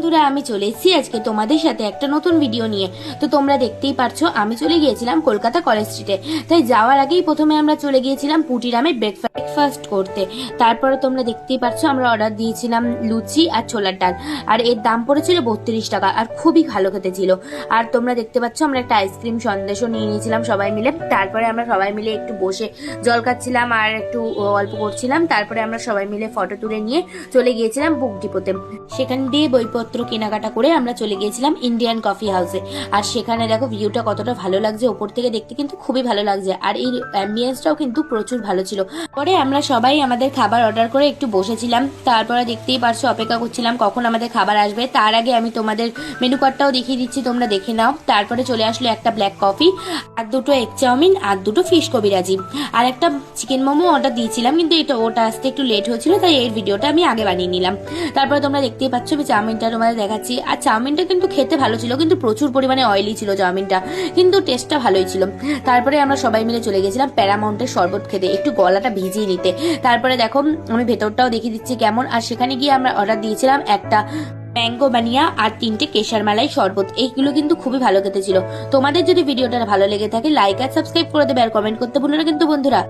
বন্ধুরা, আমি চলে এসেছি আজকে তোমাদের সাথে একটা নতুন ভিডিও নিয়ে। তো তোমরা দেখতেই পারছো আমি চলে গিয়েছিলাম কলকাতা কলেজ স্ট্রিটে। তাই যাওয়ার আগেই প্রথমে আমরা চলে গিয়েছিলাম পুটিরামে ব্রেকফাস্ট করতে। তারপরে তোমরা দেখতেই পারছো আমরা অর্ডার দিয়েছিলাম লুচি আর ছোলার ডাল, আর এর দাম পড়েছিল 32 টাকা, আর খুবই ভালো খেতে ছিল। আর তোমরা দেখতে পাচ্ছ আমরা একটা আইসক্রিম সন্দেশও নিয়ে নিয়েছিলাম সবাই মিলে। তারপরে আমরা সবাই মিলে একটু বসে জল খাচ্ছিলাম আর একটু গল্প করছিলাম। তারপরে আমরা সবাই মিলে ফটো তুলে নিয়ে চলে গিয়েছিলাম বুক ডিপোতে। সেখান দিয়ে বইপত্র কেনাকাটা করে আমরা চলে গিয়েছিলাম ইন্ডিয়ান কফি হাউসে। আর সেখানে দেখো ভিউটা কতটা ভালো লাগছে, ওপর থেকে দেখতে কিন্তু খুবই ভালো লাগছে, আর এই অ্যাম্বিয়েন্সটাও কিন্তু প্রচুর ভালো ছিল। পরে আমরা সবাই আমাদের খাবার অর্ডার করে একটু বসেছিলাম। তারপরে দেখতেই পারছো অপেক্ষা করছিলাম কখন আমাদের খাবার আসবে। তার আগে আমি তোমাদের মেনু কার্ডটাও দেখিয়ে দিচ্ছি, তোমরা দেখে নাও। তারপরে চলে আসলো একটা ব্ল্যাক কফি, আর দুটো এগ চাউমিন, আর দুটো ফিশ কবিরাজি, আর একটা চিকেন মোমো অর্ডার দিয়েছিলাম, কিন্তু ওটা আসতে একটু লেট হয়েছিল, তাই এর ভিডিওটা আমি আগে বানিয়ে নিলাম। তারপরে তোমরা দেখতেই পাচ্ছ আমি চাউমিনটা তোমাদের দেখাচ্ছি। আর চাউমিনটা কিন্তু খেতে ভালো ছিল, কিন্তু প্রচুর পরিমাণে অয়েলি ছিল চাউমিনটা, কিন্তু টেস্টটা ভালোই ছিল। তারপরে আমরা সবাই মিলে চলে গেছিলাম প্যারামাউন্টের শরবত খেতে, একটু গলাটা ভিজিয়ে নিতে। তারপরে দেখো আমি ভেতরটাও দেখিয়ে দিচ্ছি কেমন। আর সেখানে গিয়ে আমরা অর্ডার দিয়েছিলাম একটা ম্যাঙ্গো বানিয়া আর 3টে কেশর মালাই শরবত। এইগুলো কিন্তু খুবই ভালো খেতে ছিল। তোমাদের যদি ভিডিওটা ভালো লেগে থাকে লাইক আর সাবস্ক্রাইব করে দেবে, আর কমেন্ট করতে ভুলো না কিন্তু বন্ধুরা।